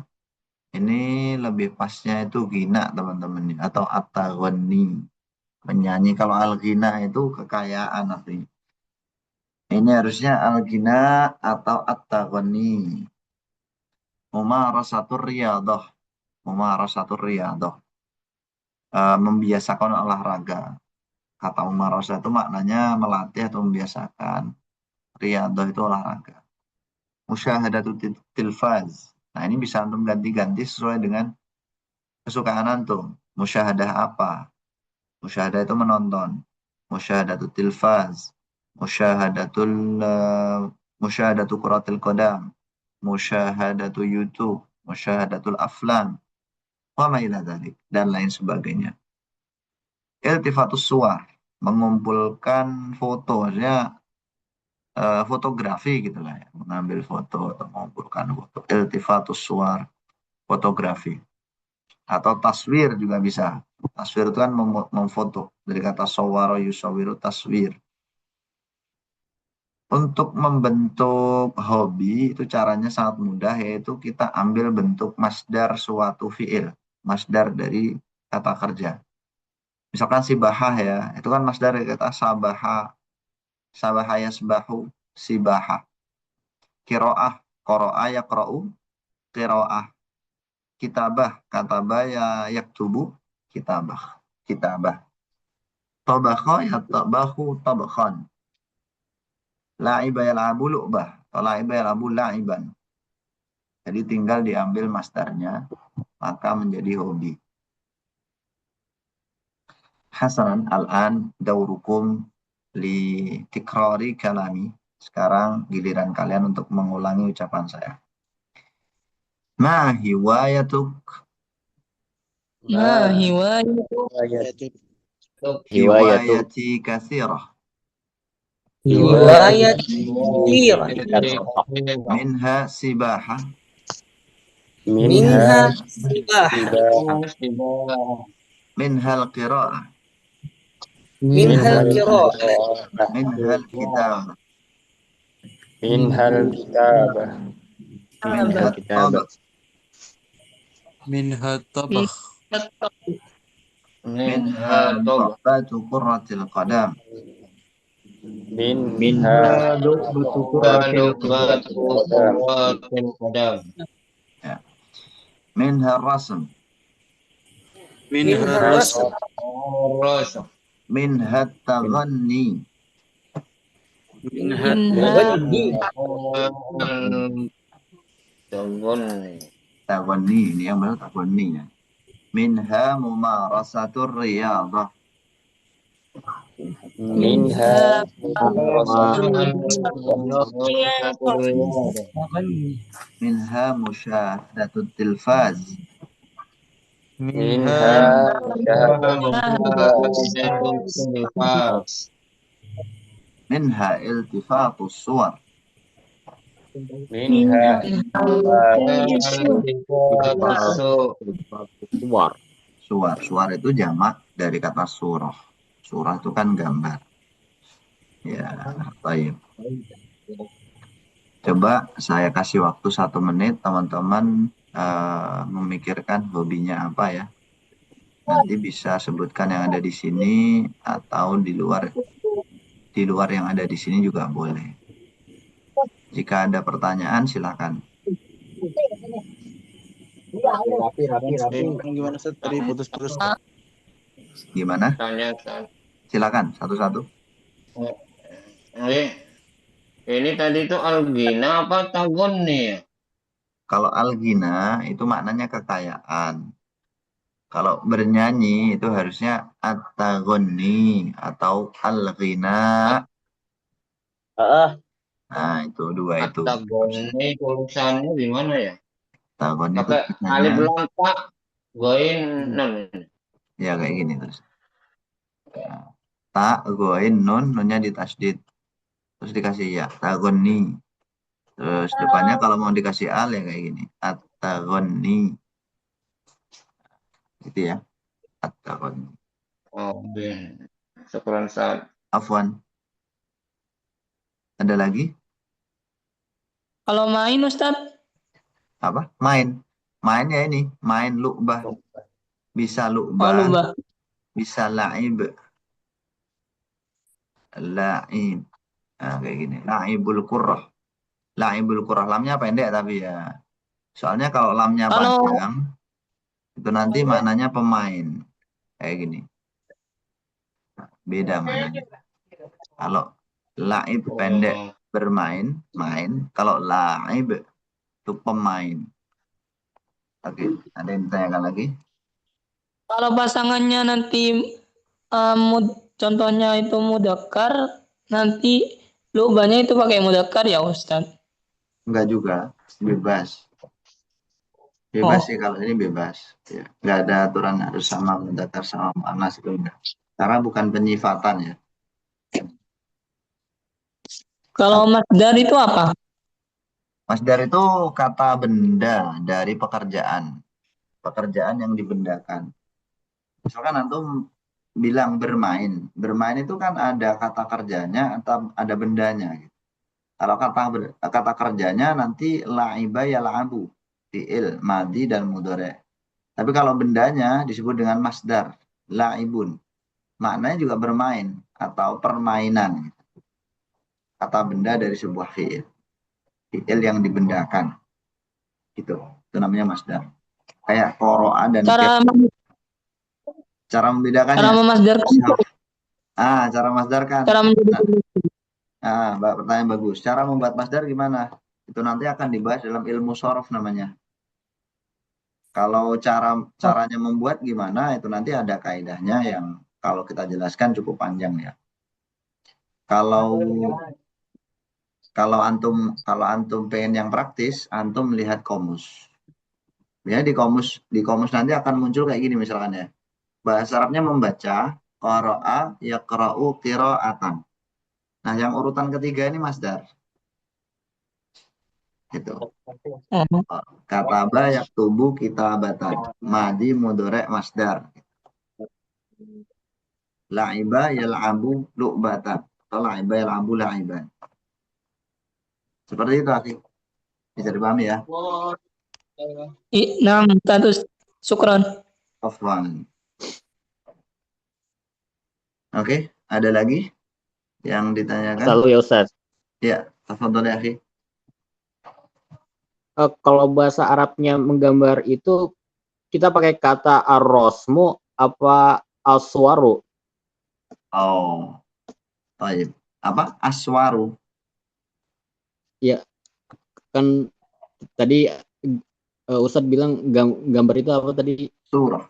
Ini lebih pasnya itu ghina teman-teman, atau at-taghanni, menyanyi. Kalau al-ghina itu kekayaan artinya. Ini harusnya al-ghina atau at-taghanni. Mumarasatur riyadah. Membiasakan olahraga. Kata mumarasah itu maknanya melatih atau membiasakan. Riyadah itu olahraga. Musyahadatul tilfaz. Nah, ini bisa antum ganti-ganti sesuai dengan kesukaan antum. Musyahadah apa? Musyahadah itu menonton. Musyahadatul tilfaz. Musyahadatul quratil qadam. Musyahadatul YouTube. Musyahadatul aflam. Wa ma ila dzalik, dan lain sebagainya. Iltifatus suwar, mengumpulkan foto, maksudnya fotografi gitulah ya, mengambil foto atau mengumpulkan foto. Iltifatus suwar, fotografi. Atau taswir juga bisa. Taswir itu kan memfoto, dari kata sawara yusawiru taswir. Untuk membentuk hobi itu caranya sangat mudah, yaitu kita ambil bentuk masdar suatu fiil, masdar dari kata kerja. Misalkan sibahah ya, itu kan masdar dari kata sabaha, sabaha yasbahu, sibahah. Qiraah, qara'a yaqra'u, qiraah. Kitabah, kataba ya yaktubu, kitabah, kitabah. Tabakha yatabahu tabakhan. La'iba yal'abu lu'bah, atau la'iba yal'abu la'iban. Jadi tinggal diambil masdarnya, maka menjadi hobi. Hasanan, al-an daurukum li tikrari kalami. Sekarang giliran kalian untuk mengulangi ucapan saya. Ma hiwayatuk? Ma hiwayatuk. Hiwayati kathirah. Hiwayati Minha sibahah. minha sibahah. Minha al-qira'ah. Minha al-qira'ah. Minha al-kitabah. Minhal kitabah. Minha al-tabaq. Minha tabakh. Minha lu'batu qurratil qadam. Minha Ya. Minha rasm. Minha rasm. Minha taghanni. Minha Taghanni, ini yang benar taghanni ya. Minha mumarasatur riyadah. minha Minha musyahadatul tilfaz. minha Minha iltifatus suwar. minha Suwar. Suwar itu jamak dari kata surah. Surah itu kan gambar. Ya, baik. Coba saya kasih waktu 1 menit, teman-teman memikirkan hobinya apa ya. Nanti bisa sebutkan yang ada di sini atau di luar yang ada di sini juga boleh. Jika ada pertanyaan silakan. Gimana Ustaz? Tadi putus-putus. Gimana? Tanya. Silakan satu-satu. Ini tadi itu algina apa tagon nih ya? Kalau algina itu maknanya kekayaan. Kalau bernyanyi itu harusnya at-taghonni atau al-ghina. Nah, itu dua itu. Tagon ini tulisannya gimana ya? Taghon itu Pakai alif tulisannya lam ta goin nun. ya kayak gini terus. Ta goin nun, nunnya ditasdid. Terus dikasih ya, taghonni. Terus depannya kalau mau dikasih al ya kayak gini. At-taghonni. Gitu ya. At-taghonni. Oke. Syukran Ustaz. Afwan. Ada lagi? Kalau main Ustaz, Apa? Main. Main ya ini. Main lu'bah. Bisa lu'bah. lubah. Bisa la'ib. La'ib. Nah, kayak gini. La'ibul qurrah. La'ibul qurrah. Lamnya pendek tapi ya. Soalnya kalau lamnya panjang, itu nanti maknanya pemain. Kayak gini. Beda maknanya. Kalau la'ib pendek bermain, main. Kalau la'ib itu pemain. Oke, ada yang ditanyakan lagi? Kalau pasangannya nanti contohnya itu mudzakkar, nanti lubahnya itu pakai mudzakkar ya Ustaz? Enggak juga, bebas. Bebas sih kalau ini bebas. Ya. Enggak ada aturan harus sama mudzakkar sama muannas itu enggak. Karena bukan penyifatan ya. Kalau masdar itu apa? Masdar itu kata benda dari pekerjaan. Pekerjaan yang dibendakan. Misalkan antum bilang bermain. Bermain itu kan ada kata kerjanya atau ada bendanya. Gitu. Kalau kata kerjanya nanti la'iba ya la'abu. Fi'il, madi, dan mudhari'. Tapi kalau bendanya disebut dengan masdar. La'ibun. Maknanya juga bermain atau permainan. Kata benda dari sebuah fi'il. Fi'il yang dibendakan. Gitu. Itu namanya masdar. Kayak qoro'a dan Cara cara membedakannya. cara memasdarkan Cara masdarkan. cara menjadi Pertanyaan bagus. Cara membuat masdar gimana? Itu nanti akan dibahas dalam ilmu shorof namanya. Kalau caranya membuat gimana, itu nanti ada kaidahnya yang kalau kita jelaskan cukup panjang ya. Kalau antum pengen yang praktis, antum lihat komus. Ya di komus nanti akan muncul kayak gini misalkan ya. Bahasa Arabnya membaca, qara'a, yaqra'u, qira'atan. Nah, yang urutan ketiga ini masdar. Gitu. Kataba yaktubu kitabatan. Madi mudhari' masdar. La'iba yal'abu lu'batan. Atau la'iba yal'abu la'iban. Seperti itu, Akhi. Bisa dipahami ya? Nah, status syukron. Afwan. Oke, ada lagi yang ditanyakan? Selalu ya Ustaz. Ya, tafadhol ya, Akhi. Kalau bahasa Arabnya menggambar itu kita pakai kata ar-rosmu apa aswaru? Oh, baik. Apa? Aswaru. Ya, kan tadi Ustadz bilang gambar itu apa tadi? Surah.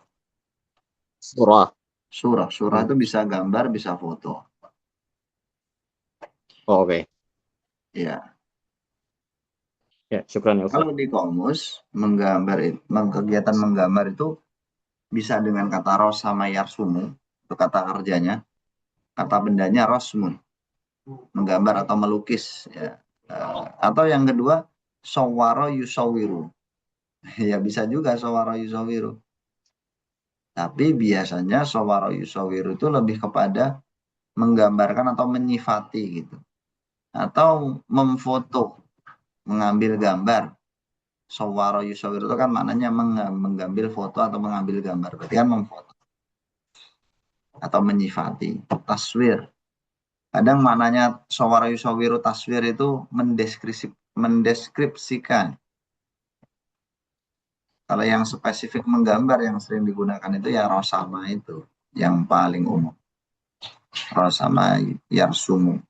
Surah. Itu bisa gambar, bisa foto. Oh, oke. Ya. Ya, syukran ya Ustadz. Kalau di komus kegiatan menggambar itu bisa dengan kata ros sama yarsumu, itu kata kerjanya. Kata bendanya rosmun, menggambar atau melukis ya. Atau yang kedua sawwara yusawiru. Ya bisa juga sawwara yusawiru. Tapi biasanya sawwara yusawiru itu lebih kepada menggambarkan atau menyifati gitu. Atau memfoto, mengambil gambar. Sawwara yusawiru itu kan maknanya mengambil foto atau mengambil gambar. Berarti kan memfoto. Atau menyifati. Taswir. Kadang maknanya sawwara yusawiru taswir itu mendeskripsikan. Kalau yang spesifik menggambar yang sering digunakan itu ya rosama itu. Yang paling umum. Rosama yarsumu.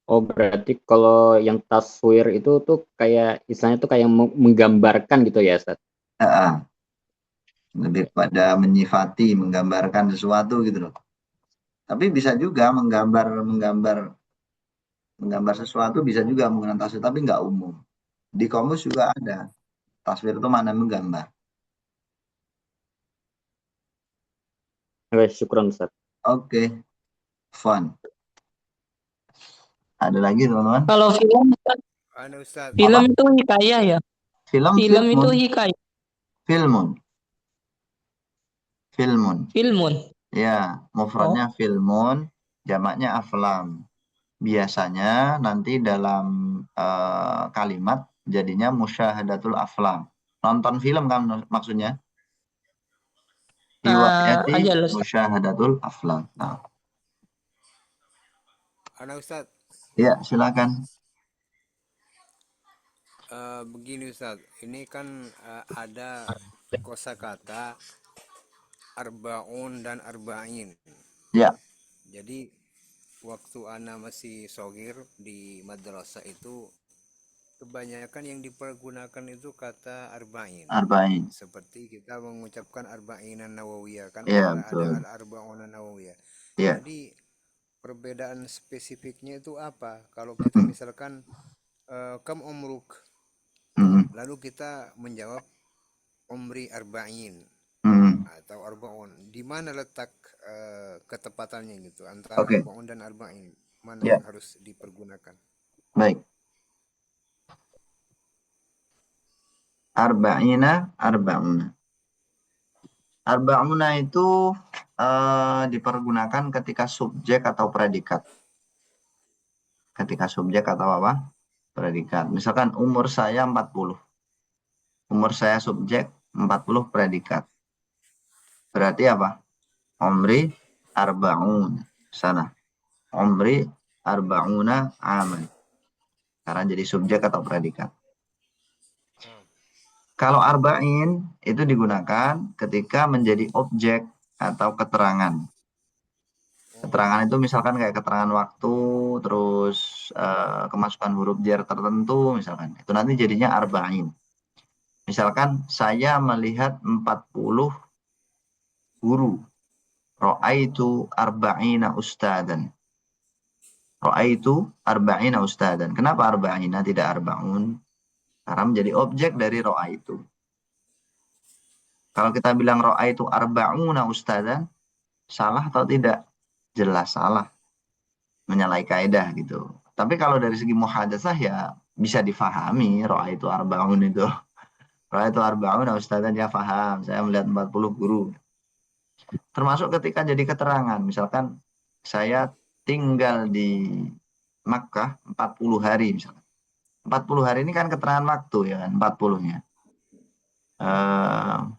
Oh, berarti kalau yang taswir itu tuh kayak istilahnya tuh kayak menggambarkan gitu ya Ustadz? Lebih pada menyifati, menggambarkan sesuatu gitu loh. Tapi bisa juga menggambar sesuatu bisa juga menggunakan taswir, tapi nggak umum. Di komus juga ada. Taswir itu mana menggambar. Oke, syukran Ustadz. Oke. Fun. Ada lagi teman-teman? Kalau film film Apa? itu hikayah ya. Film itu hikayah. Filmun. Ya, mufradnya filmun, jamaknya aflam. Biasanya nanti dalam kalimat jadinya musyahadatul aflam. Nonton film kan maksudnya? Riwayati musyahadatul aflam. Nah. Ada Ustaz. Ya, silakan. Begini Ustaz, ini kan ada kosakata arbaun dan arba'in. Ya. Jadi waktu ana masih sogir di madrasah itu kebanyakan yang dipergunakan itu kata arba'in. Seperti kita mengucapkan arba'inan nawawiyah kan Ya, ada al-arba'unan nawawiyah. Ya. Jadi perbedaan spesifiknya itu apa? Kalau kita misalkan kam umruk, lalu kita menjawab umri arba'in atau arba'un. Di mana letak ketepatannya gitu antara arba'un dan arba'in? Mana yang harus dipergunakan? Baik. Arba'ina. Arba'una itu dipergunakan ketika subjek atau predikat. Ketika subjek atau apa? Predikat. Misalkan umur saya 40. Umur saya subjek, 40 predikat. Berarti apa? Umri arba'un. Sana. Umri arba'una aman. Karena jadi subjek atau predikat. Kalau arba'in itu digunakan ketika menjadi objek atau keterangan. Keterangan itu misalkan kayak keterangan waktu, terus kemasukan huruf jar tertentu misalkan. Itu nanti jadinya arba'in. Misalkan saya melihat 40 guru. Ra'aitu arba'ina ustadan. Ra'aitu arba'ina ustadan. Kenapa arba'ina tidak arba'un? Karena menjadi objek dari ra'aitu. Kalau kita bilang ra'aitu arba'una ustadan, salah atau tidak? Jelas salah. Menyalahi kaidah gitu. Tapi kalau dari segi muhadatsah ya bisa difahami ra'aitu arba'un itu. Ra'aitu arba'una ustadan ya faham. Saya melihat 40 guru. Termasuk ketika jadi keterangan. Misalkan saya tinggal di Makkah 40 hari misalkan. 40 hari ini kan keterangan waktu ya kan, 40-nya.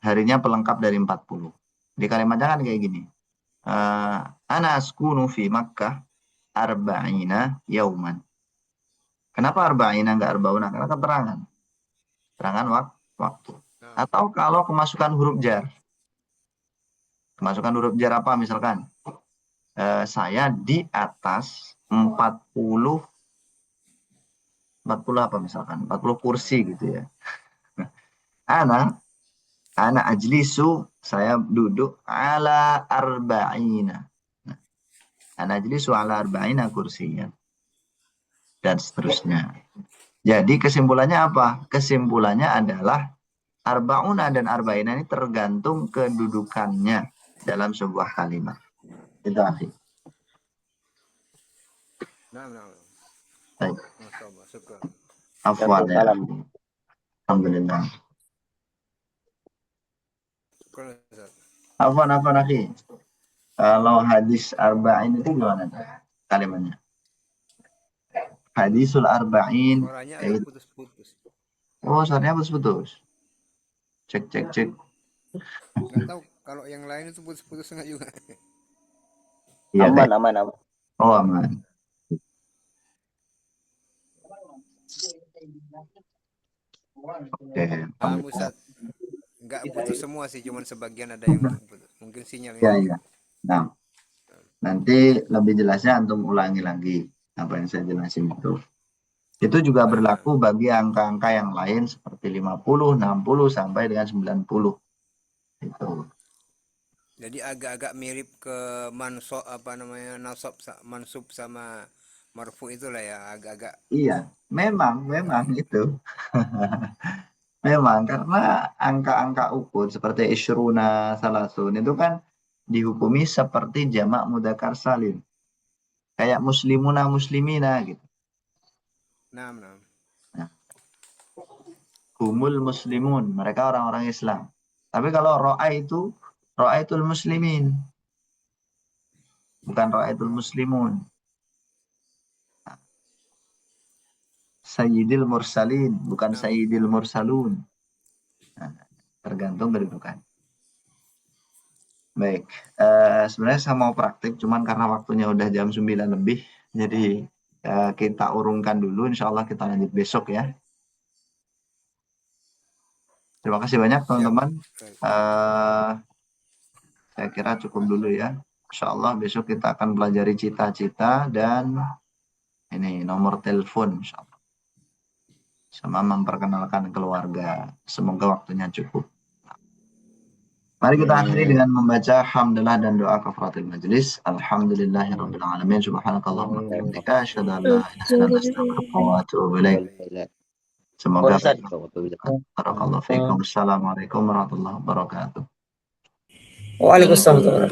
Harinya pelengkap dari 40. Di kalimatnya kan kayak gini. Ana askunu fi Makkah arba'ina yauman. Kenapa arba'ina enggak arba'una? Karena keterangan. Keterangan waktu. Atau kalau kemasukan huruf jar. Kemasukan huruf jar apa misalkan? Saya di atas 40 apa misalkan? 40 kursi gitu ya. Ana ajlisu, saya duduk ala arba'ina. Ana ajlisu ala arba'ina kursiyan. Dan seterusnya. Jadi kesimpulannya apa? Kesimpulannya adalah arba'una dan arba'ina ini tergantung kedudukannya dalam sebuah kalimat. Itu akhi. Nah. Baik. Syukur. Afwan ya. Alhamdulillah. Afwan akhi. Kalau hadis arba'in itu gimana kalimatnya? Hadisul arba'in. Suaranya agak putus-putus. Oh, suaranya putus-putus. Cek. Nggak tahu kalau yang lain itu putus-putus enggak juga. Ya, aman. Oh, aman. Oke. Ustaz. Enggak putus semua sih, cuman sebagian ada yang putus. Mungkin sinyalnya. Ya. Nah, nanti lebih jelasnya antum ulangi lagi apa yang saya jelasin itu. Itu juga berlaku bagi angka-angka yang lain seperti 50, 60 sampai dengan 90. Itu. Jadi agak-agak mirip ke nasab mansub sama marfu itulah ya, agak-agak. Iya, memang itu. Memang karena angka-angka ukur seperti isyruna, salasun itu kan dihukumi seperti jamak mudzakkar salim. Kayak muslimuna, muslimina gitu. Nah. Humul muslimun, mereka orang-orang Islam. Tapi kalau ra'aitul muslimin. Bukan ra'aitul muslimun. Sayyidil mursalin, bukan sayyidil mursalun. Nah, tergantung kedudukan. Baik, sebenarnya saya mau praktik, cuman karena waktunya udah jam 9 lebih, jadi kita urungkan dulu, insya Allah kita lanjut besok ya. Terima kasih banyak teman-teman. Saya kira cukup dulu ya. Insya Allah besok kita akan pelajari cita-cita dan ini nomor telepon insya Allah. Sama memperkenalkan keluarga. Semoga waktunya cukup. Mari kita akhiri dengan membaca hamdalah dan doa kafaratul majelis. Alhamdulillahirabbil alamin. Subhanakallahumma wa bihamdika asyhadu an la ilaha illa anta astaghfiruka wa atubu ilaik. Semoga barakallahu fiikum. Assalamualaikum warahmatullahi wabarakatuh. Waalaikumsalam.